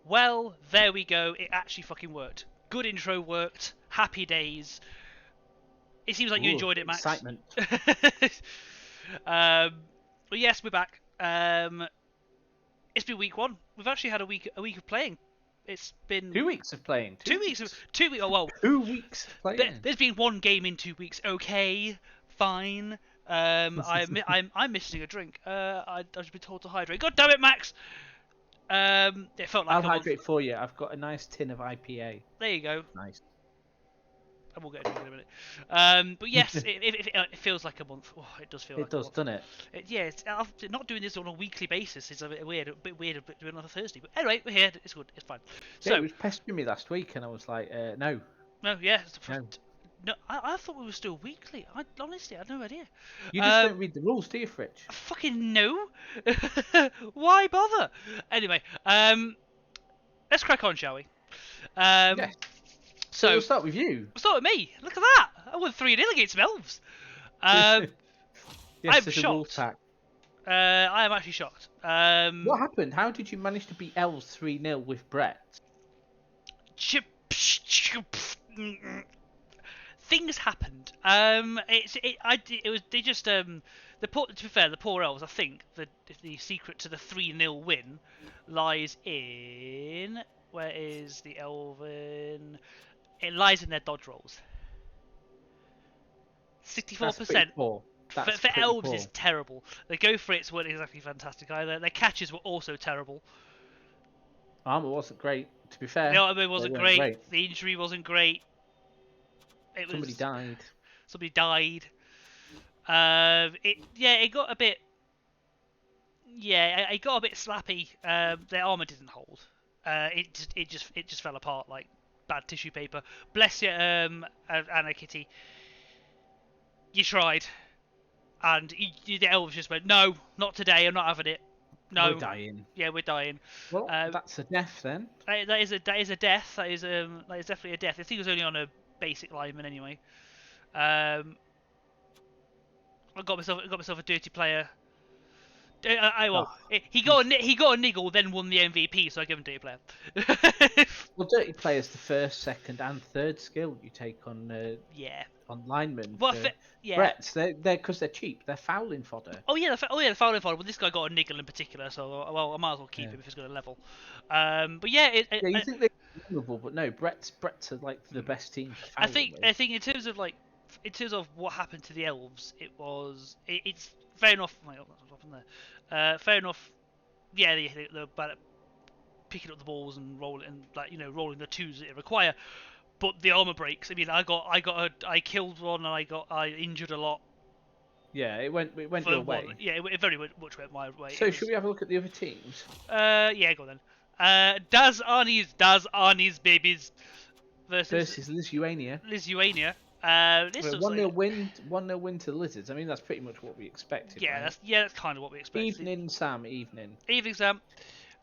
Well, there we go. It actually fucking worked. Good intro worked. Happy days. It seems like you enjoyed it, Max. Excitement. But yes, we're back. It's been week 1. We've actually had a week of playing. It's been 2 weeks of playing. 2 weeks. 2 weeks. Oh well. 2 weeks of playing. There's been one game in 2 weeks. Okay, fine. I'm missing a drink. I've been told to hydrate. God damn it, Max. It felt like I'll hydrate for you. I've got a nice tin of IPA. There you go. Nice. And we'll get a drink in a minute. But yes, it feels like a month. Oh, it does feel like a month. Doesn't it? Yeah, not doing this on a weekly doing it on a Thursday. But anyway, we're here. It's good. It's fine. Yeah, it was pestering me last week, and I was like, no. No, yeah. No. No, I thought we were still weekly. Honestly, I had no idea. You just don't read the rules, do you, Fritch? I fucking no. Why bother? Anyway, let's crack on, shall we? Yes. So we'll start with you. We'll start with me. Look at that. I won 3-0 against some elves. Yes, I'm shocked. I am actually shocked. What happened? How did you manage to beat elves 3-0 with Brett? Things happened. To be fair, the poor elves. I think the secret to the 3-0 win lies in, where is the elven? It lies in their dodge rolls. 64%. For elves, poor. It's terrible. They go for it, weren't exactly fantastic either. Their catches were also terrible. Armor wasn't great, to be fair. The armor wasn't great. The injury wasn't great. Somebody died. It got a bit. Yeah, it got a bit slappy. Their armor didn't hold. It just fell apart like bad tissue paper. Bless you, Anna Kitty. You tried, and the elves just went, no, not today. I'm not having it. No, we're dying. Yeah, we're dying. Well, that's a death then. That is a death. That is definitely a death. I think it was only on a basic lineman anyway. I got myself a dirty player. He got a niggle, then won the MVP, so I give him dirty player. Well, dirty player is the first, second, and third skill you take on on linemen. Bretts, they're because they're cheap. They're fouling fodder. They're fouling fodder. But this guy got a niggle in particular, so I might as well keep him if he's going to level. But you think they're vulnerable, but no, Bretts are like the best team. I think in terms of what happened to the elves, it's fair enough. What's happened there? Fair enough. Yeah, they're bad at picking up the balls and rolling and rolling the twos that they require. But the armor breaks. I mean, I killed one and I injured a lot. Yeah, it went your way. Yeah, it very much went my way. So should we have a look at the other teams? Yeah, go on then. Das Arnie's babies versus Lithuania. This 1-0 win to Lizards. I mean, that's pretty much what we expected. Yeah, right? that's kind of what we expected. Evening, Sam. Evening, Sam.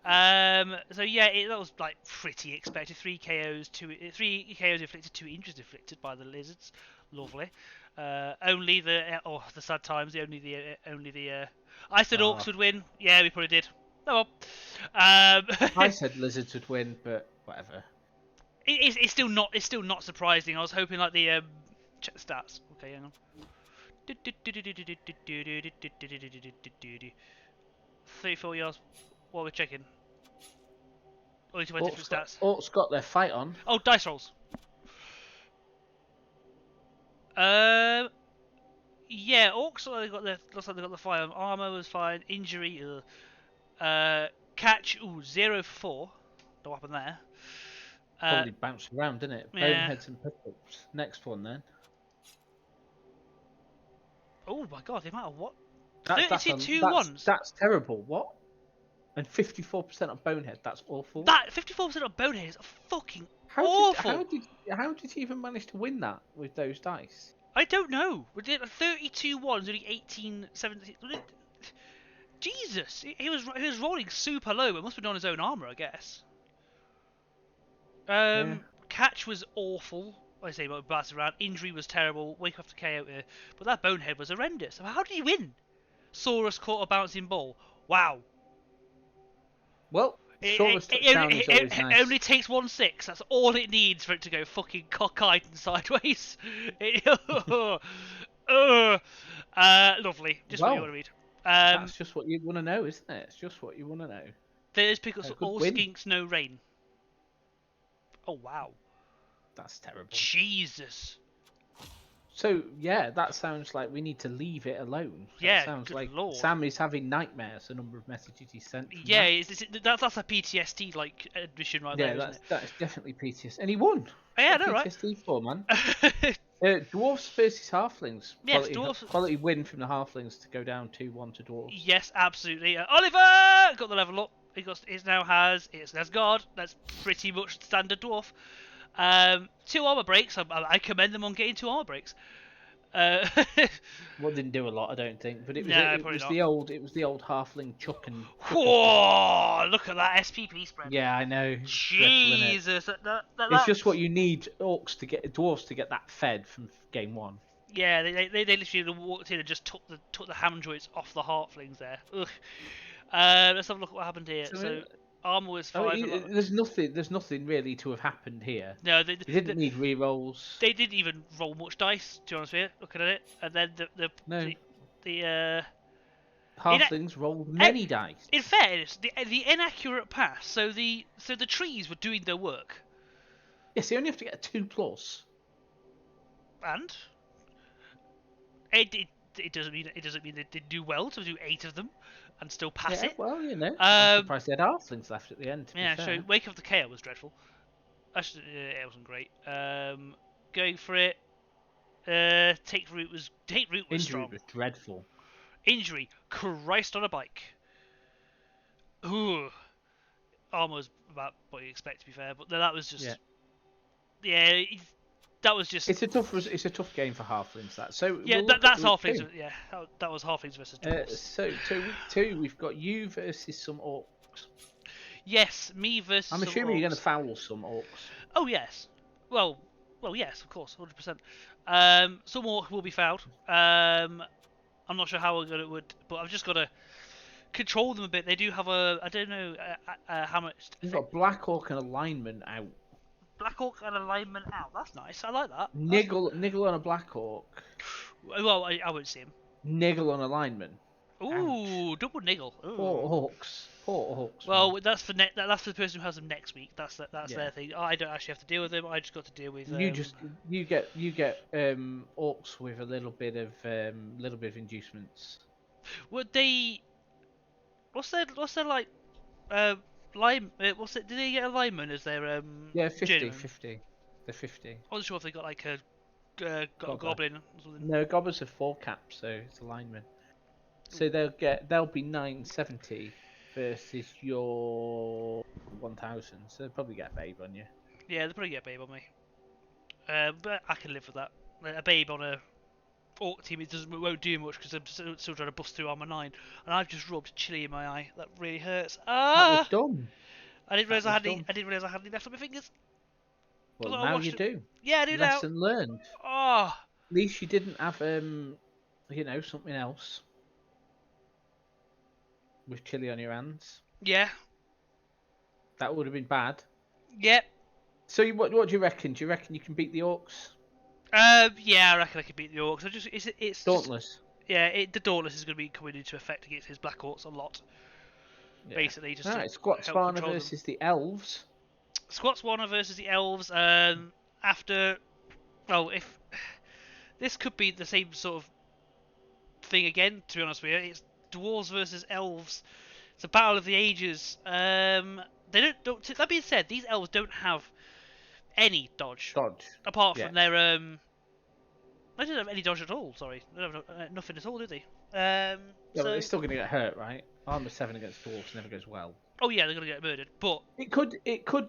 So yeah, that was like pretty expected. 3 KOs inflicted, 2 injuries inflicted by the Lizards. Lovely. Only the sad times. I said Orcs would win. Yeah, we probably did. Oh well. I said Lizards would win, but whatever. It's still not surprising. I was hoping like the check the stats. Okay, hang on. 34 yards. What are we checking? Only 20 different stats. Orcs got their fight on. Oh, dice rolls. Yeah, Orcs looks like they got the fight on. Armor was fine. Injury. Catch. 0 for 4. No weapon there. Probably bounced around, didn't it? Yeah. Boneheads and pickups. Next one then. Oh my god, the amount of what? 32 ones. That's terrible. What? And 54% on Bonehead. That's awful. That 54% on Bonehead is fucking awful. How did he even manage to win that with those dice? I don't know. We did 32 ones, only 18, 17. Jesus, he was rolling super low. It must have been on his own armor, I guess. Catch was awful. I say, bouncing around. Injury was terrible. Wake after KO here, but that bonehead was horrendous. So how did he win? Saurus caught a bouncing ball. Wow. Well, Saurus touchdown is always nice. It only takes 1-6. That's all it needs for it to go fucking cockeyed and sideways. Lovely. Just what you want to read. That's just what you want to know, isn't it? It's just what you want to know. There's pickles. All skinks, no rain. Oh wow. That's terrible. Jesus. So yeah, that sounds like we need to leave it alone. Yeah, that sounds like Lord. Sam is having nightmares. The number of messages he sent. Yeah, that's a PTSD like admission right there. Yeah, that's definitely PTSD, and he won. Oh, yeah, no, right. PTSD for man. Dwarfs versus Halflings. Yes, quality win from the Halflings to go down 2-1 to Dwarfs. Yes, absolutely. Oliver got the level up. It now has God. That's pretty much standard dwarf. 2 armor breaks. I commend them on getting 2 armor breaks. Well, didn't do a lot, I don't think, but it was the old halfling chuck and. Whoa! Look at that SPP spread. Yeah, I know. Jesus, it's just what you need dwarves to get that fed from game 1. Yeah, they literally walked in and just took the ham joints off the halflings there. Ugh. Let's have a look at what happened here. So armor was 5. There's nothing really to have happened here. No, they didn't need re-rolls. They didn't even roll much dice, to be honest with you, looking at it. And then the halflings rolled many dice. In fairness, the inaccurate pass. So the trees were doing their work. Yes, they only have to get a 2+. And it doesn't mean they did do well to do 8 of them and still pass it. Well, I'm surprised they had halflings left at the end. So Wake of the KO was dreadful. Actually, it wasn't great. Going for it. Take root was Injury strong. Was dreadful. Injury, Christ on a bike. Ooh, armor was about what you expect, to be fair, but that was just that was just. It's a tough game for halflings. That's halflings. Yeah, that was halflings versus dwarves. So week 2, we've got you versus some orcs. Yes, me versus. I'm assuming you're going to foul some orcs. Oh yes. Well, yes, of course, 100%. Some orc will be fouled. I'm not sure how good it would, but I've just got to control them a bit. They do have I don't know how much. You've got Black Orc and Alignment out. Black Orc and Alignment out. That's nice. I like that. Niggle on a Black Orc. Well, I won't see him. Niggle on Alignment. Ooh, double niggle. Ooh. Poor orcs. Well, man. That's for the person who has them next week. That's their thing. I don't actually have to deal with them. I just got to deal with. You get orcs with a little bit of inducements. Would they? What's their like? Lime. What's it? Did they get a lineman as their 50. They're 50. I wasn't sure if they got like a goblin or something. No, goblins have 4 caps, so it's a lineman. So they'll be 970 versus your 1000. So they'll probably get a babe on you. Yeah, they'll probably get a babe on me. But I can live with that. A babe on a orc team, won't do much because I'm still trying to bust through armor 9, and I've just rubbed chili in my eye. That really hurts. That was dumb. I didn't realise I had any left on my fingers. Well, now you do. Yeah, I do now. Lesson learned. Oh. At least you didn't have something else with chili on your hands. Yeah. That would have been bad. Yep. So what do you reckon? Do you reckon you can beat the orcs? Yeah, I reckon I can beat the orcs. It's Dauntless. The Dauntless is going to be coming into effect against his black orcs a lot. Yeah. Basically, just Squatswana versus the elves. Squatswana versus the elves. If this could be the same sort of thing again, to be honest with you, it's dwarves versus elves. It's a battle of the ages. That being said, these elves don't have any dodge. Apart from their they don't have any dodge at all. Sorry, they don't have nothing at all, do they? But they're still going to get hurt, right? Armor 7 against dwarves never goes well. Oh yeah, they're going to get murdered. But it could. It's going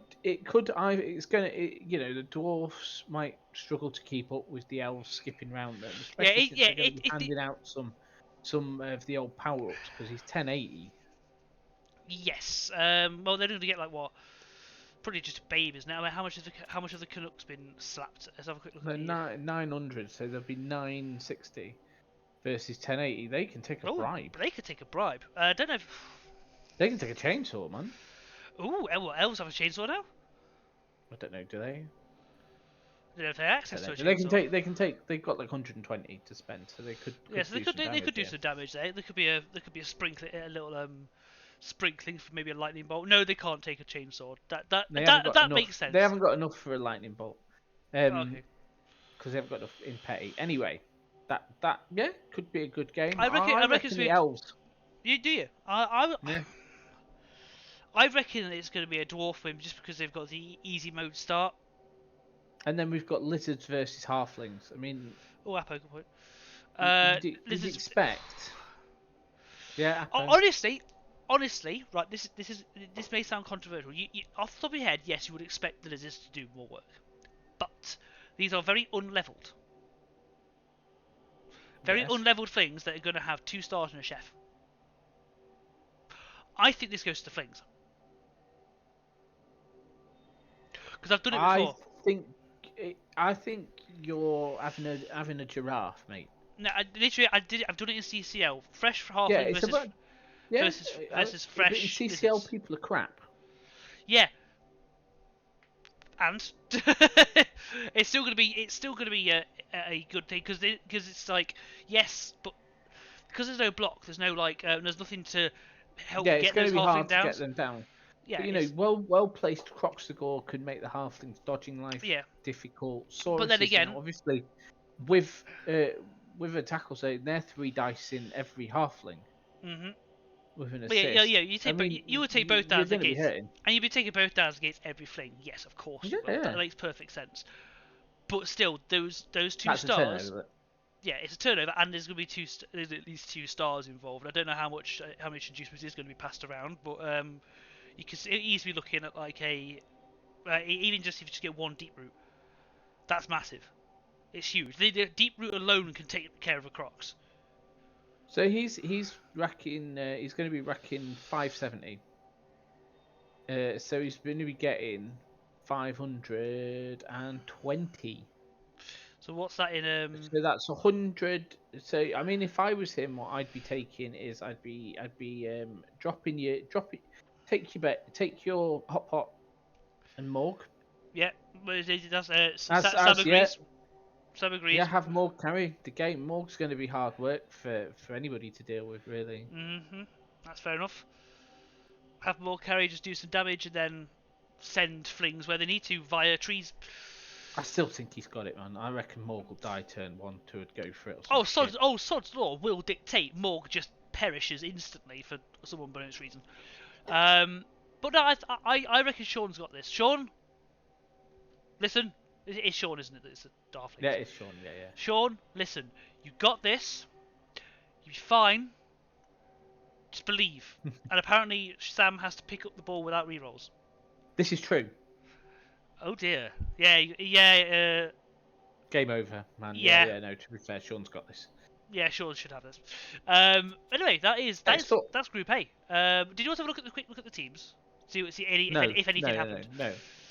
to. The dwarves might struggle to keep up with the elves skipping round them. Especially since they're going to be handing out some of the old power ups because he's 1080. Yes. Well, they're going to get like what? probably just a babe, isn't it? I mean, how much of the Canucks been slapped? Let's have a quick look No, at the. 900, so there'll be 960 versus 1080. They can take a Oh, bribe. they could take a bribe. I don't know if. They can take a chainsaw, man. Ooh, what, elves have a chainsaw now? I don't know, do they? I don't know if they have access to a They can chainsaw. take. They can take. They've got like 120 to spend, so they could Yeah, so do some damage. they could do Yeah. some damage there. There could be a sprinkling, a little sprinkling for maybe a lightning bolt. No, they can't take a chainsaw. That makes sense. They haven't got enough for a lightning bolt. Okay. Because they haven't got enough in petty. Anyway, that yeah could be a good game. I reckon the elves. You do you? I Yeah. I reckon it's going to be a dwarf win just because they've got the easy mode start. And then we've got lizards versus halflings. I mean, Oh, Apo, good point. you'd Lizards. expect. Yeah. Honestly, right. This may sound controversial. You off the top of your head, yes, you would expect the lizards to do more work, but these are very unleveled. Very Yes. unleveled things that are going to have 2 stars and a chef. I think this goes to the flings. Because I've done it before. I think you're having a giraffe, mate. No, I've done it in CCL. Fresh halfling versus fresh. CCL lizards. people are crap. Yeah. And it's still gonna be a good thing because it's like yes, but because there's no block, there's no there's nothing to help Yeah, it's get going those to be halfling hard downs. to get them down. Yeah, But, you know, well placed Crocsagore could make the halflings dodging life difficult. Sauruses, but then again, obviously, with a tackle, so they're 3 dice in every halfling. Mhm. With an But assist. you would take both downs you're gonna be against, hurting. and you'd be taking both downs against every fling. Yes, of course. Yeah, That makes perfect sense. But still, those 2 That's stars. a turnover. Yeah, it's a turnover, and there's going to be there's at least 2 stars involved. I don't know how much inducements is going to be passed around, but you could easily be looking at like even just if you just get 1 deep root, that's massive. It's huge. The deep root alone can take care of a Crocs. So he's racking. He's going to be racking 570. So he's going to be getting 520. So what's that in? So that's 100. So I mean, if I was him, what I'd be taking is I'd be take your hot pot and Morg. Yeah, that's Sam agrees. Yeah. Sam agrees. Yeah, have Morg carry the game. Morg's going to be hard work for anybody to deal with, really. That's fair enough. Have more carry, just do some damage, and then send flings where they need to via trees. I still think he's got it, man. I reckon Morg will die turn 1 to go for it. Sod's law will dictate Morg just perishes instantly for some unbeknownst reason. But no, I reckon Sean's got this. Sean, listen. It's Sean, isn't it? It's a Darfling. Yeah, it's Sean. Yeah. Sean, listen. You got this. You'll be fine. Just believe. And apparently Sam has to pick up the ball without rerolls. This is true. Oh dear. Yeah. Game over, man. Yeah. Yeah. No, to be fair, Sean's got this. Yeah, Sean should have this. Anyway, that's Group A. Did you also have a quick look at the teams? See if anything happened?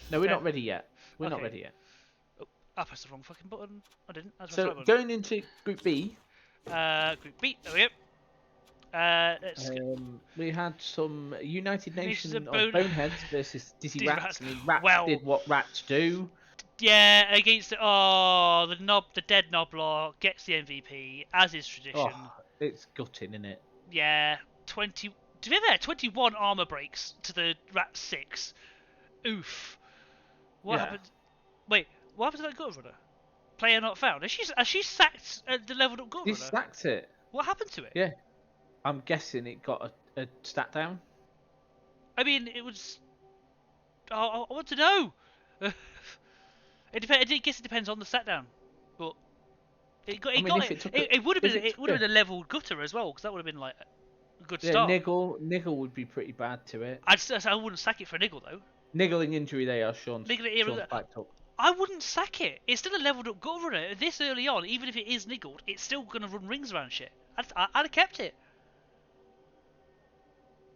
No, we're not ready yet. We're not ready yet. Oh, I pressed the wrong fucking button. I didn't. So going into Group B. Group B. There we go. We had some United Nations of Boneheads versus Dizzy Rats. I mean, Rats did what Rats do. Yeah, against the dead Noblar gets the MVP as is tradition. Oh, it's gutting, isn't it? Yeah, 20. To be fair, 21 armor breaks to the Rat 6. Oof. What happened? Wait, what happened to that gut runner? Player not found. Has she sacked the leveled up gut runner? She sacked it. What happened to it? Yeah. I'm guessing it got a stat down. I mean, it was. I want to know. I guess it depends on the stat down, but it would have been a leveled gutter as well, because that would have been like a good start. Niggle would be pretty bad to it. I wouldn't sack it for a niggle though. Niggling injury there, Sean's backed up. I wouldn't sack it. It's still a leveled up gut runner. This early on, even if it is niggled, it's still gonna run rings around shit. I'd have kept it.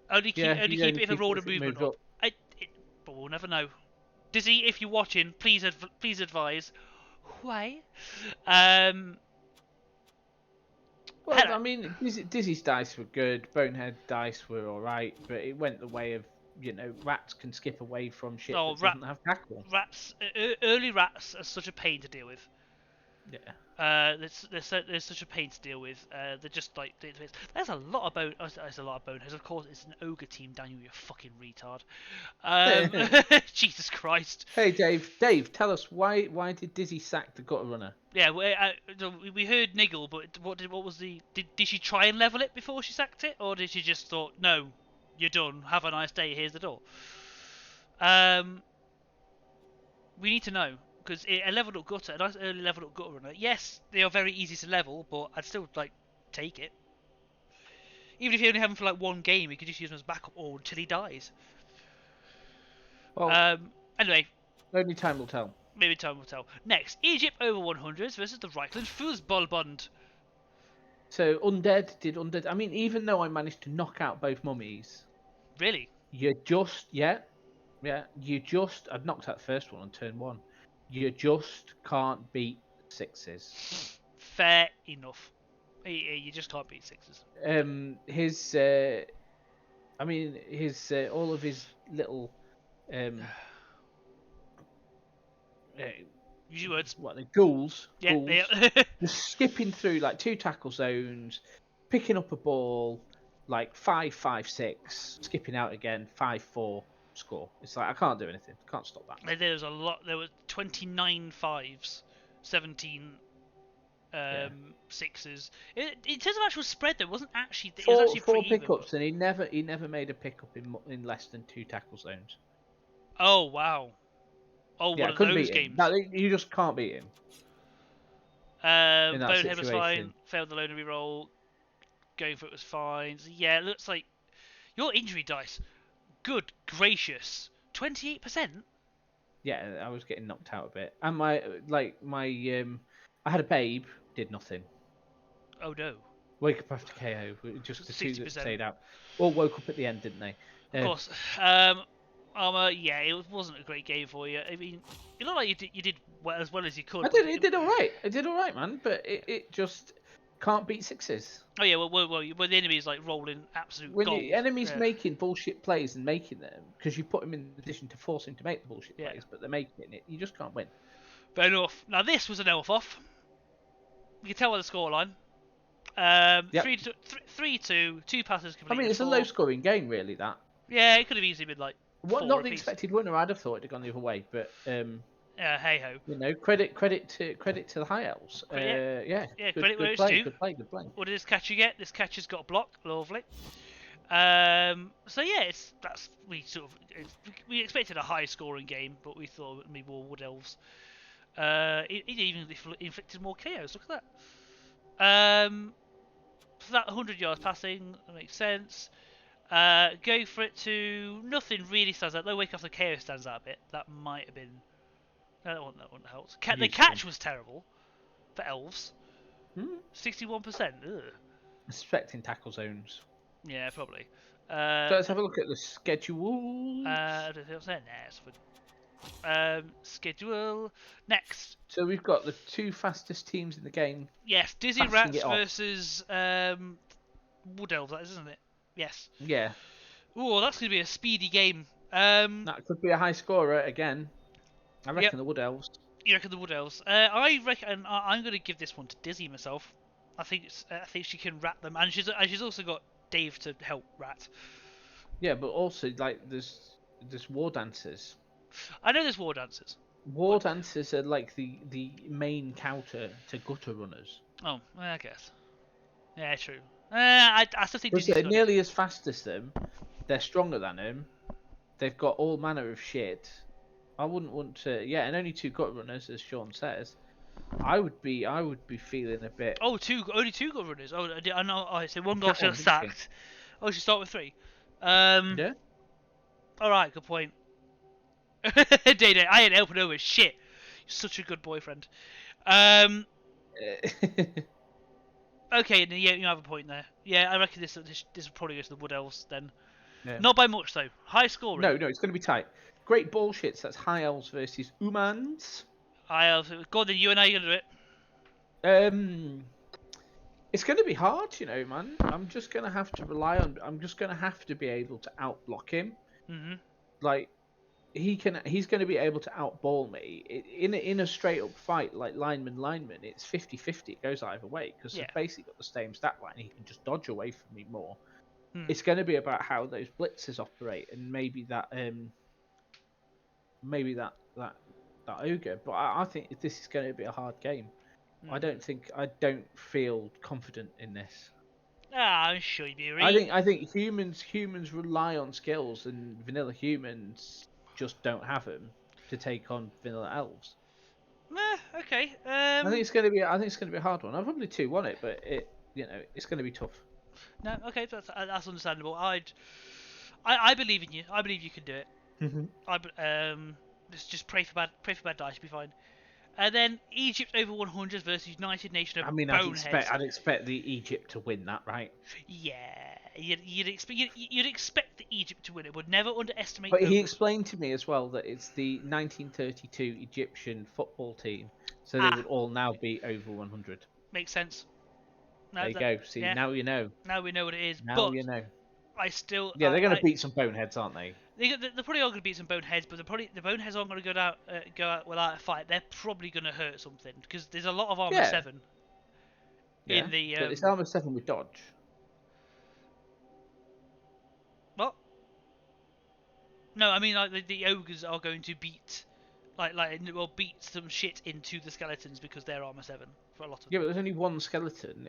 Only keep it if it rolled a movement up. But we'll never know. Dizzy, if you're watching, please advise. Why? Um, Well, hello. I mean, Dizzy's dice were good. Bonehead dice were all right, but it went the way of rats can skip away from shit Oh, that doesn't have tackle. rats. Early rats are such a pain to deal with. Yeah. They're such a pain to deal with. They're just like there's a lot of there's a lot of boneheads. Of course, it's an ogre team. Daniel, you fucking retard. Jesus Christ. Hey, Dave, tell us why did Dizzy sack the gutter runner? Yeah, we heard niggle, but what was the did she try and level it before she sacked it, or did she just thought no, you're done. Have a nice day. Here's the door. We need to know because a leveled up gutter, a nice early leveled up gutter runner. Yes, they are very easy to level, but I'd still like take it. Even if you only have him for like one game, you could just use him as backup or until he dies. Well, Anyway, only time will tell. maybe time will tell. Next, Egypt over 100s versus the Reichland Fußballbund. So undead. I mean, even though I managed to knock out both mummies, Really? you just I'd knocked out the first one on turn 1. You just can't beat sixes. Fair enough. You just can't beat sixes. His all of his little Use your words. what the ghouls, Yeah. just skipping through like 2 tackle zones, picking up a ball, like 5-5-6, skipping out again, 5-4, score. It's like I can't do anything. Can't stop that. There was a lot. There were 29 fives, 17 sixes. In terms of actual spread, there wasn't actually. It was actually Four pretty pickups, even, and he never made a pickup in less than 2 tackle zones. Oh wow! Oh, Yeah, one of couldn't those beat games. him. You just can't beat him. In that Bonehead was fine. situation. Failed the loner reroll. Going for it was fine. So, yeah, it looks like your injury dice. Good gracious, 28%. Yeah, I was getting knocked out a bit, and I had a babe, did nothing. Oh no. Wake up after KO, just the 2 that 60%. stayed out. All woke up at the end, didn't they? Of course. Armour, yeah, it wasn't a great game for you. I mean, it looked like you did well, as well as you could. It did all right. I did all right, man. But it just can't beat sixes. Oh yeah, well, when the enemy is like rolling absolute When gold. the enemy's making bullshit plays and making them, because you put him in the position to force him to make the bullshit plays, but they're making it, you just can't win. Fair enough. Now this was an elf off. You can tell by the scoreline. 3-2, 2 passes completed. I mean, it's a low-scoring game, really. That. Yeah, it could have easily been like. Not the expected winner. I'd have thought it'd have gone the other way, but hey ho. Credit to the high elves. Yeah, good, credit where it's play, due. Good play. What did this catcher get? This catcher's got a block. Lovely. So yeah, we expected a high-scoring game, but we thought maybe more wood elves. It even inflicted more chaos. Look at that. So that 100 yards passing, that makes sense. Go for it to nothing really stands out. Though Wake Off the Chaos stands out a bit. That might have been. No, that wouldn't help. The catch was terrible for elves. 61%. Ugh. Expecting tackle zones. Yeah, probably. So let's have a look at the schedule. Schedule next. So we've got the 2 fastest teams in the game. Yes, Dizzy Rats versus Wood Elves, isn't it? Yes. Yeah. Oh, that's going to be a speedy game. That could be a high scorer again. I reckon the Wood Elves. You reckon the Wood Elves? I reckon I'm going to give this one to Dizzy myself. I think she can rat them, and she's also got Dave to help rat. Yeah, but also like there's war dancers. I know there's war dancers. War dancers are like the main counter to gutter runners. Oh, I guess. Yeah, true. I still think they're nearly as fast as them. They're stronger than them. They've got all manner of shit. I wouldn't want to. Yeah, and only 2 gutter runners, as Sean says. I would be feeling a bit. Oh, only 2 gutter runners. Oh, I know. I say one guy should have sacked. Oh, we should start with 3. Yeah. All right, good point. Day, I ain't helping over shit. You're such a good boyfriend. Okay, yeah, you have a point there. Yeah, I reckon this will probably go to the Wood Elves then. Yeah. Not by much though. High scoring. No, it's going to be tight. Great bullshits. That's high elves versus humans. Go on then, you and I are gonna do it. Um, it's going to be hard, you know, man. I'm just going to have to rely on. I'm just going to have to be able to outblock him. Mhm. Like he's going to be able to outball me in a straight up fight like lineman. It's 50-50. It goes either way because Yeah. they've basically got the same stat line. He can just dodge away from me more. Hmm. It's going to be about how those blitzes operate and maybe that ogre. But I think this is going to be a hard game. I Hmm. don't feel confident in this. Ah, I'm sure you'd be I think humans rely on skills, and vanilla humans just don't have them to take on vanilla elves. Okay. I think it's gonna be a hard one. I'll probably 2-1 it, but it's gonna be tough. No. Okay. That's understandable. I believe in you. I believe you can do it. Mhm. Just pray for bad dice. You'll be fine. And then Egypt over 100 versus United Nation of I mean, Boneheads. I'd expect the Egypt to win that, right? Yeah, you'd expect the Egypt to win it, but never underestimate But he ogres. explained to me as well that it's the 1932 Egyptian football team, so they Ah, would all now be over 100. makes sense. No, There you go. See, yeah. now you know. Now we know what it is, Now but you know. I still, Yeah, they're gonna beat some boneheads, aren't they? they're probably all going to beat some boneheads, but the boneheads aren't going to go out without a fight. They're probably going to hurt something because there's a lot of armor Yeah, 7 yeah. in the But it's armor 7 with dodge. what? No, I mean like the ogres are going to beat beat some shit into the skeletons because they're armor 7 for a lot of Yeah, them. but there's only one skeleton.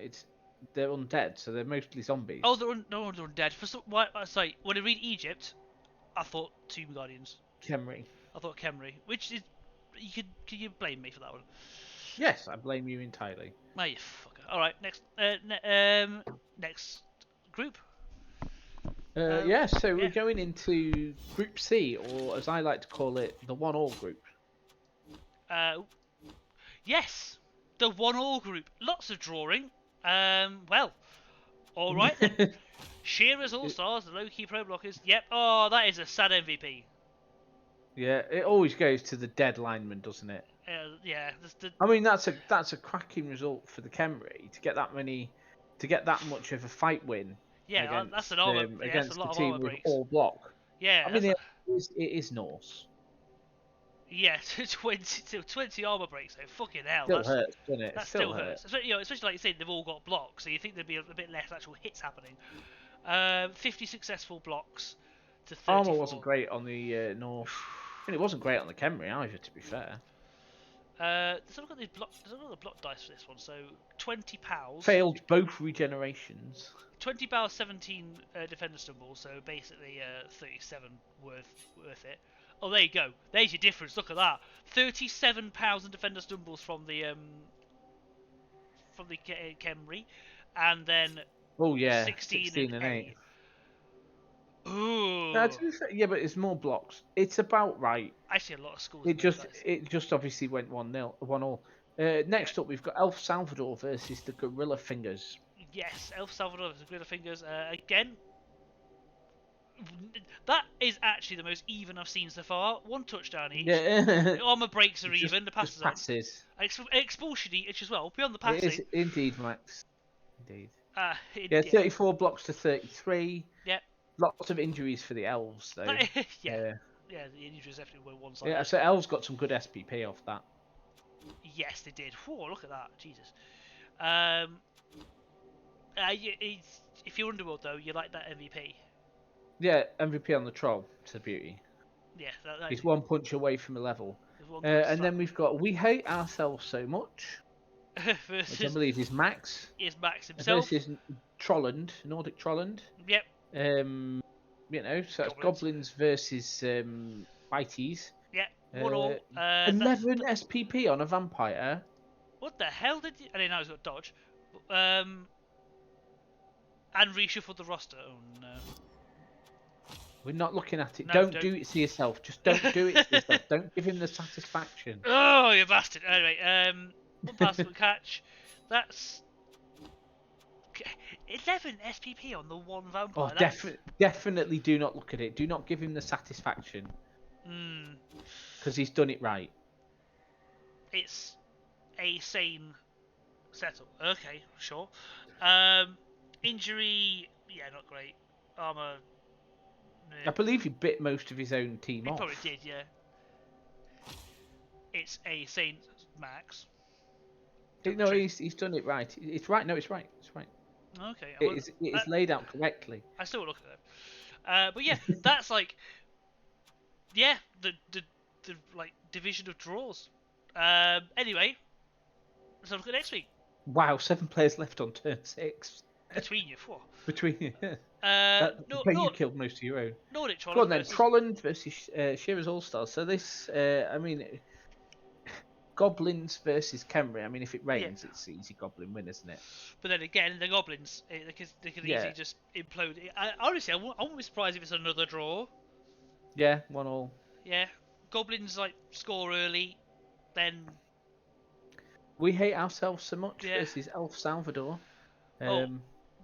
They're undead, so they're mostly Oh, zombies. no one's undead. For some, why? Sorry, when I read Egypt, I thought Tomb Guardians. Khemri. I thought Khemri, which is can you blame me for that one? Yes, I blame you entirely. No, you fucker. All right, next group. Yeah, so we're Yeah. going into Group C, or as I like to call it, the 1-all group. Uh, yes, the 1-all group. Lots of drawing. Well, all right then. Shearers All Stars, the low key pro blockers. Yep. Oh, that is a sad MVP. Yeah, it always goes to the dead lineman, doesn't it? Yeah. I mean, that's a cracking result for the Khemri to get that much of a fight win Yeah, that's an armor. Yeah, that's a against the lot of team armor with breaks. all block. Yeah, I mean, it is Norse. yeah, 20 armor breaks. So fucking hell, Still hurts, doesn't it? It that still still hurts. hurts. Especially like you said, they've all got blocks, so you think there'd be a bit less actual hits happening. 50 successful blocks to Armor 34. wasn't great on the Norse. I mean, it wasn't great on the Khemri either, to be fair. There's got the block dice for this one. So 20 pals. Failed both regenerations. 20 pals, 17 defender stumbles. So basically 37 worth it. Oh, there you go. There's your difference. Look at that. 37 pounds in defender stumbles from the Khemri, and then Oh yeah, 16 and 16 and 8. 8. Ooh. No, to be fair, yeah, but it's more blocks. It's about right. I see a lot of schools. It just obviously went 1-0, 1-all. Next up, we've got Elf Salvador versus the Gorilla Fingers. Yes, Elf Salvador with the Gorilla Fingers. Again, that is actually the most even I've seen so far. One touchdown each. Yeah, The armor breaks are just, even. The passes just aren't. passes. Expulsion each as well. Beyond the It is passing. indeed, Max. Indeed. Yeah. 34 blocks to 33. Yeah. Lots of injuries for the elves, though. Yeah. Yeah, the injuries definitely were one side. Yeah, so elves got some good SPP off that. Yes, they did. Whoa, look at that. Jesus. If you're Underworld, though, you like that MVP. Yeah, MVP on the troll. It's a beauty. Yeah, He's one punch away from a level. one And then we've got We Hate Ourselves So Much, versus which I believe is Max. Is Max himself. Versus Trolland, Nordic Trolland. Yep. So it's Goblins versus Bites. Yeah, 1-all. 11 SPP on a vampire. What the hell did you... I didn't know he's got dodge. And reshuffled the roster. Oh no. We're not looking at it. No, don't do it to yourself. Just don't do it to yourself. Don't give him the satisfaction. Oh, you bastard. Anyway, one pass, one catch. That's 11 SPP on the one vampire. Oh, definitely do not look at it. Do not give him the satisfaction. because he's done it right. It's a sane setup. Okay, sure. Injury, yeah, not great. Armor, I believe he bit most of his own team he off. probably did, yeah. It's a sane max. No, he's done it right. It's right. No, it's right. It's right. Okay, It is laid out correctly. I still look at it. But yeah, that's like, yeah, the like division of draws. Anyway, let's look at next week. Wow, 7 players left on turn 6. Between you, four. Between you. No, You killed most of your own. Nordic Go on Trollers then, versus Trolland versus Shearer's All Stars. So this, I mean, Goblins versus Khemri. I mean, if it rains, it's easy Goblin win, isn't it? But then again, the Goblins, they could easily just implode. Honestly, I wouldn't be surprised if it's another draw. Yeah, 1-1. Yeah, Goblins like score early, then. We hate ourselves so much Yeah. versus Elf Salvador.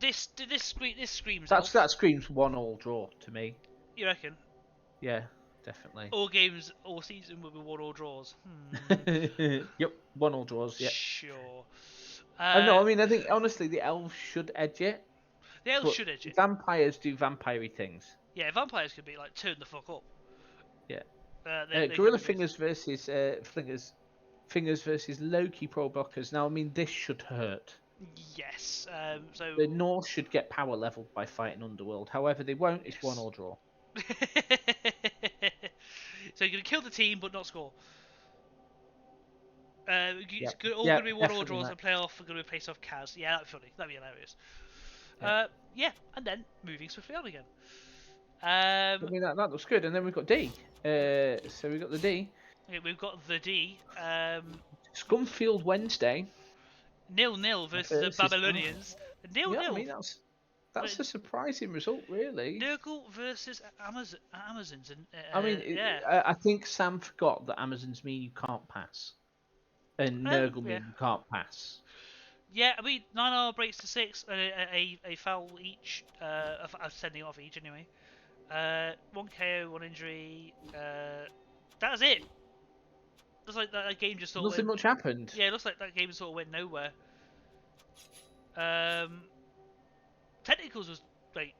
This screams. That screams 1-1 draw to me. You reckon? Yeah, definitely. All games, all season will be 1-1 draws. Yep, 1-1 draws. Yeah. Sure. No, I mean, I think honestly the elves should edge it. The elves should edge it. Vampires do vampire-y things. Yeah, vampires could be like turn the fuck up. Yeah. They Gorilla Fingers versus Fingers versus Loki Pro Blockers. Now, I mean, this should hurt. Yes. So the North should get power leveled by fighting Underworld. However, they won't. It's 1-1 draw. So you're gonna kill the team but not score. It's all Yeah, gonna be 1-1 draws that. and playoff. We're gonna replace off Kaz. Yeah, that'd be funny. That'd be hilarious. Yeah. And then moving swiftly on again. I mean, that looks good. And then we've got D. So we've got the D. Yeah, we've got the D. Scumfield Wednesday. 0-0 versus the Babylonians. 0-0. Yeah, I mean, that's a surprising result, really. Nurgle versus Amazons. And, I mean, yeah. I think Sam forgot that Amazons mean you can't pass. And Nurgle mean you can't pass. Yeah, I mean, 9 armor breaks to 6, a foul each, sending off each anyway. 1 KO, 1 injury. That's it. Looks like that game just sort of Nothing much happened. Yeah, it looks like that game sort of went nowhere. Tentacles was like.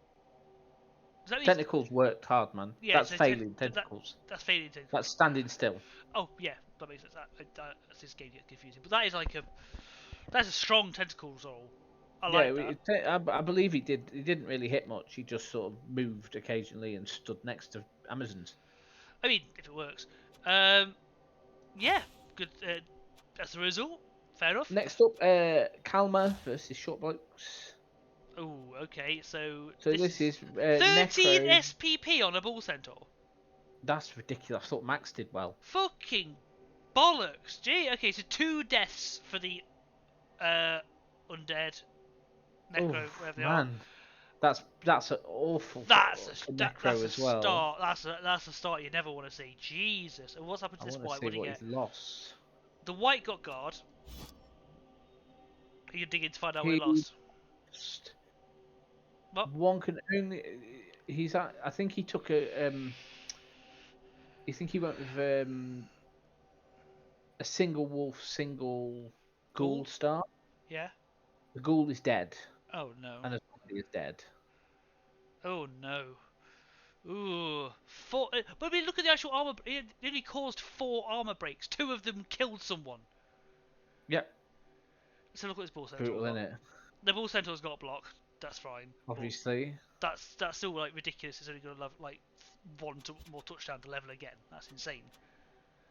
Tentacles worked hard, man. Yeah, that's failing Tentacles. That's failing Tentacles. That's standing still. Oh yeah, that makes sense. This game gets confusing, but that is like that's a strong Tentacles roll. I like that. I believe he did. He didn't really hit much. He just sort of moved occasionally and stood next to Amazons. I mean, if it works. Yeah, good. That's the result. Fair enough. Next up, Kalmar versus Short Blokes. Oh, okay. So this is 13 Necro. SPP on a Bull Centaur. That's ridiculous. I thought Max did well. Fucking bollocks. Gee. Okay, so 2 deaths for the undead Necro, whatever they are. That's an awful. That's Necro as well. Start. That's a start you never want to see. Jesus. And what's happened to this white? What did he get? He's lost. The white got guard. Are you digging to find out what he lost? What? One can only. I think he took a. You think he went with a single wolf, single ghoul start? Yeah. The ghoul is dead. Oh no. And the zombie is dead. Oh no. Ooh. 4. But I mean, look at the actual armor. It nearly caused 4 armor breaks. 2 of them killed someone. Yep. So look at this Bull Centaur. Brutal, isn't it? The Bull Centaur's got a block. That's fine. Obviously. That's still like ridiculous. It's only going to have like 1 more touchdown to level again. That's insane.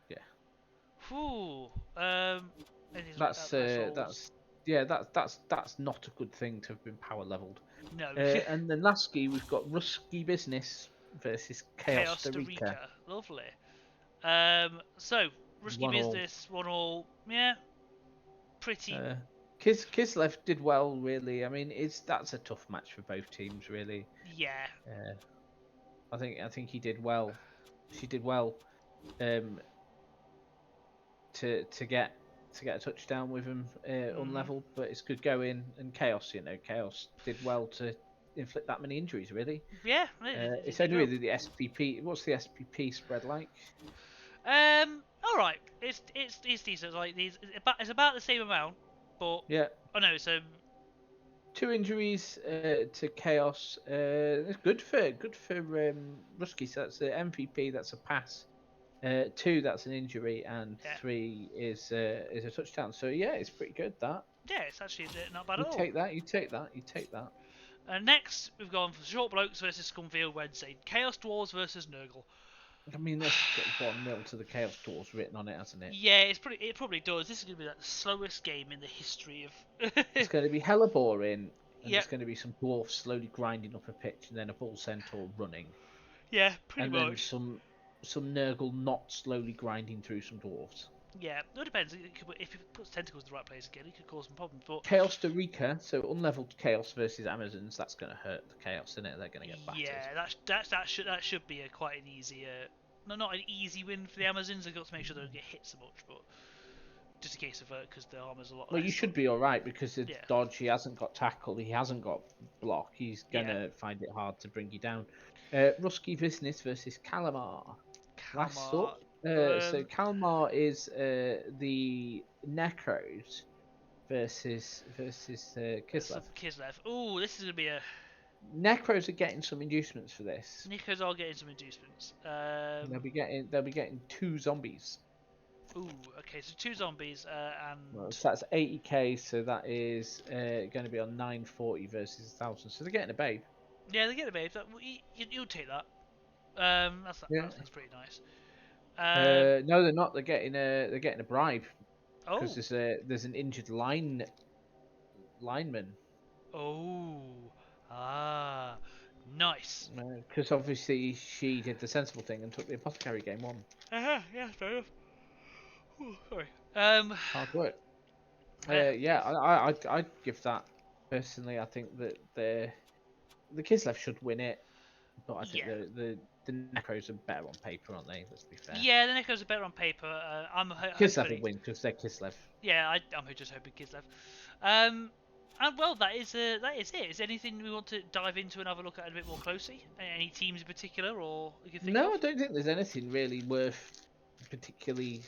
Yeah. Whew. That's not a good thing to have been power leveled. No. And then lastly, we've got Rusky Business versus Chaos Rica. Lovely. So Rusky Business 1-1. Yeah. Pretty. Kislev did well, really. I mean, that's a tough match for both teams, really. Yeah. I think he did well. She did well. To get a touchdown with him unleveled, but it's good going. And Chaos, Chaos did well to inflict that many injuries, really. Yeah, It's you only hope. really the SPP. What's the SPP spread like? All right. It's decent. Like these, it's about the same amount, but Yeah, oh no, it's 2 injuries to Chaos. It's good for Rusky. So that's the MVP. That's a pass. 2, that's an injury, and yeah, 3 is a touchdown. So yeah, it's pretty good. That yeah, it's actually not bad you at all. take that. You take that. You take that. Next, we've gone for Short Blokes versus Scumfield Wednesday. Chaos Dwarves versus Nurgle. I mean, that's got 1-0 to the Chaos Dwarves written on it, hasn't it? Yeah, it probably does. This is gonna be like the slowest game in the history of. It's going to be hella boring, and Yeah, there's going to be some dwarfs slowly grinding up a pitch, and then a bull centaur running, yeah, pretty and then much. some Nurgle not slowly grinding through some dwarfs. Yeah, it depends. If it puts tentacles in the right place again, it could cause some problems. But Chaos to Rika, so unleveled Chaos versus Amazons, that's going to hurt the Chaos, isn't it? They're going to get battered. yeah, that should be a quite an easy, no, not an easy win for the Amazons. They've got to make sure they don't get hit so much, but just in case of because the armor's a lot Well, you less. should be all right because it's Yeah, dodge. He hasn't got tackle. He hasn't got block. He's yeah. gonna find it hard to bring you down. Rusky Business versus Calamar. Last Kalmar. up. So Calamar is the Necros versus Kislev. Kislev. Ooh, this is gonna be a. Necros are getting some inducements for this. Nikos are getting some inducements. They'll be getting 2 zombies. Ooh, okay, so 2 zombies, Well, and so that's 80k. So that is going to be on 940 versus 1000. So they're getting a babe. yeah, they get the babes. You'll take that. Yeah. That's pretty nice. No, they're not. They're getting a bribe because Oh, there's an injured lineman. oh, ah, nice. Because obviously she did the sensible thing and took the apothecary game on. Yeah, fair enough. Ooh, sorry. Hard work. Yeah, Yeah, I'd give that personally. I think that the Kislev should win it, but I think yeah, the Necros are better on paper, aren't they? Let's be fair. yeah. The Nikos are better on paper. Kislev will Hopefully, win because they're Kislev. yeah. I'm just hoping Kislev. Um, and well, that is it. Is there anything we want to dive into and have a look at a bit more closely? Any teams in particular, or you can think No, of? I don't think there's anything really worth particularly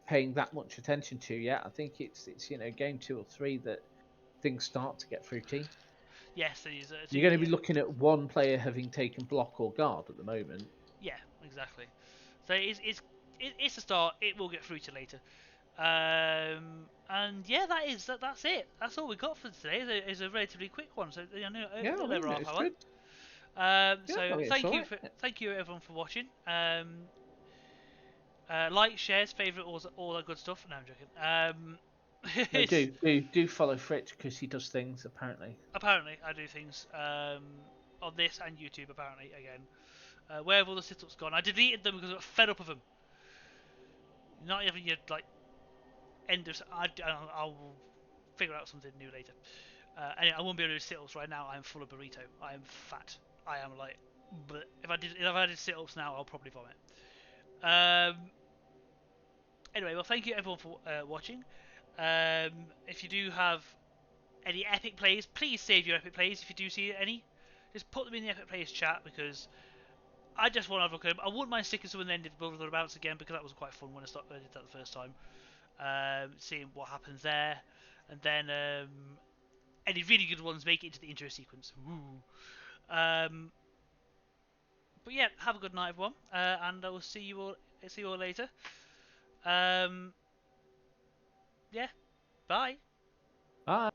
paying that much attention to yet. I think it's game 2 or 3 that things start to get fruity. Yes, these. You're going to be looking at one player having taken block or guard at the moment. Yeah, exactly. So it's a start. It will get through to later. And yeah, that's it. That's all we got for today. It's a relatively quick one, so Yeah, I little mean, over half it's hour. good. Yeah, I So mean, it's alright. thank you everyone for watching. Like, shares, favourite, all that good stuff. No, I'm joking. No, do follow Fritz because he does things apparently. Apparently, I do things on this and YouTube. Apparently, again, where have all the sit-ups gone? I deleted them because I got fed up of them. Not even your like end of. I'll figure out something new later. Anyway, I won't be able to do sit-ups right now. I'm full of burrito. I am fat. I am like. But if I did sit-ups now, I'll probably vomit. Anyway, well, thank you everyone for watching. If you do have any epic plays, please save your epic plays. If you do see any, just put them in the epic plays chat because I just want to have a look at them. I wouldn't mind sticking some in the end of Brotherhood Bounce again because that was quite fun when I did that the first time. Seeing what happens there, and then any really good ones make it into the intro sequence. Woo. But yeah, have a good night, everyone, and I will see you all later. Yeah, bye. Bye.